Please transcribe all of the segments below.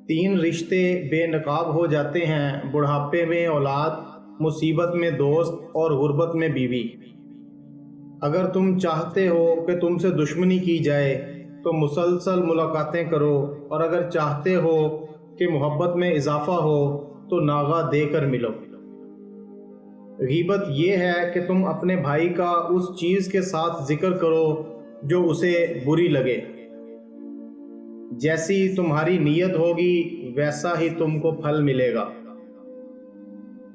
تین رشتے بے نقاب ہو جاتے ہیں: بڑھاپے میں اولاد، مصیبت میں دوست اور غربت میں بیوی۔ اگر تم چاہتے ہو کہ تم سے دشمنی کی جائے تو مسلسل ملاقاتیں کرو، اور اگر چاہتے ہو کہ محبت میں اضافہ ہو تو ناغہ دے کر ملو۔ غیبت یہ ہے کہ تم اپنے بھائی کا اس چیز کے ساتھ ذکر کرو جو اسے بری لگے۔ جیسی تمہاری نیت ہوگی ویسا ہی تم کو پھل ملے گا۔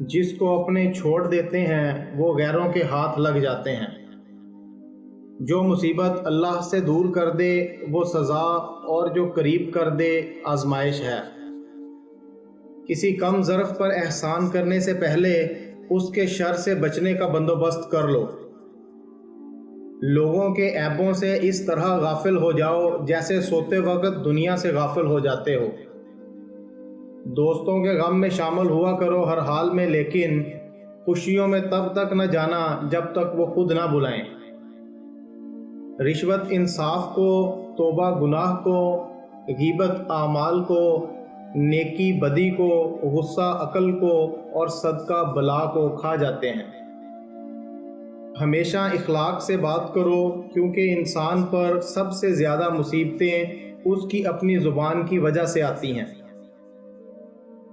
جس کو اپنے چھوڑ دیتے ہیں وہ غیروں کے ہاتھ لگ جاتے ہیں۔ جو مصیبت اللہ سے دور کر دے وہ سزا، اور جو قریب کر دے آزمائش ہے۔ کسی کم ظرف پر احسان کرنے سے پہلے اس کے شر سے بچنے کا بندوبست کر لو۔ لوگوں کے عیبوں سے اس طرح غافل ہو جاؤ جیسے سوتے وقت دنیا سے غافل ہو جاتے ہو۔ دوستوں کے غم میں شامل ہوا کرو ہر حال میں، لیکن خوشیوں میں تب تک نہ جانا جب تک وہ خود نہ بلائیں۔ رشوت انصاف کو، توبہ گناہ کو، غیبت اعمال کو، نیکی بدی کو، غصہ عقل کو، اور صدقہ بلا کو کھا جاتے ہیں۔ ہمیشہ اخلاق سے بات کرو، کیونکہ انسان پر سب سے زیادہ مصیبتیں اس کی اپنی زبان کی وجہ سے آتی ہیں۔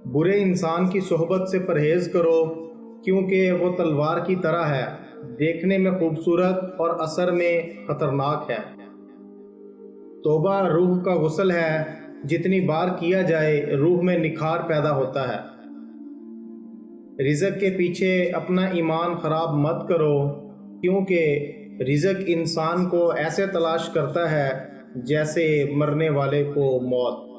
برے انسان کی صحبت سے پرہیز کرو، کیونکہ وہ تلوار کی طرح ہے، دیکھنے میں خوبصورت اور اثر میں خطرناک ہے۔ توبہ روح کا غسل ہے، جتنی بار کیا جائے روح میں نکھار پیدا ہوتا ہے۔ رزق کے پیچھے اپنا ایمان خراب مت کرو، کیونکہ رزق انسان کو ایسے تلاش کرتا ہے جیسے مرنے والے کو موت۔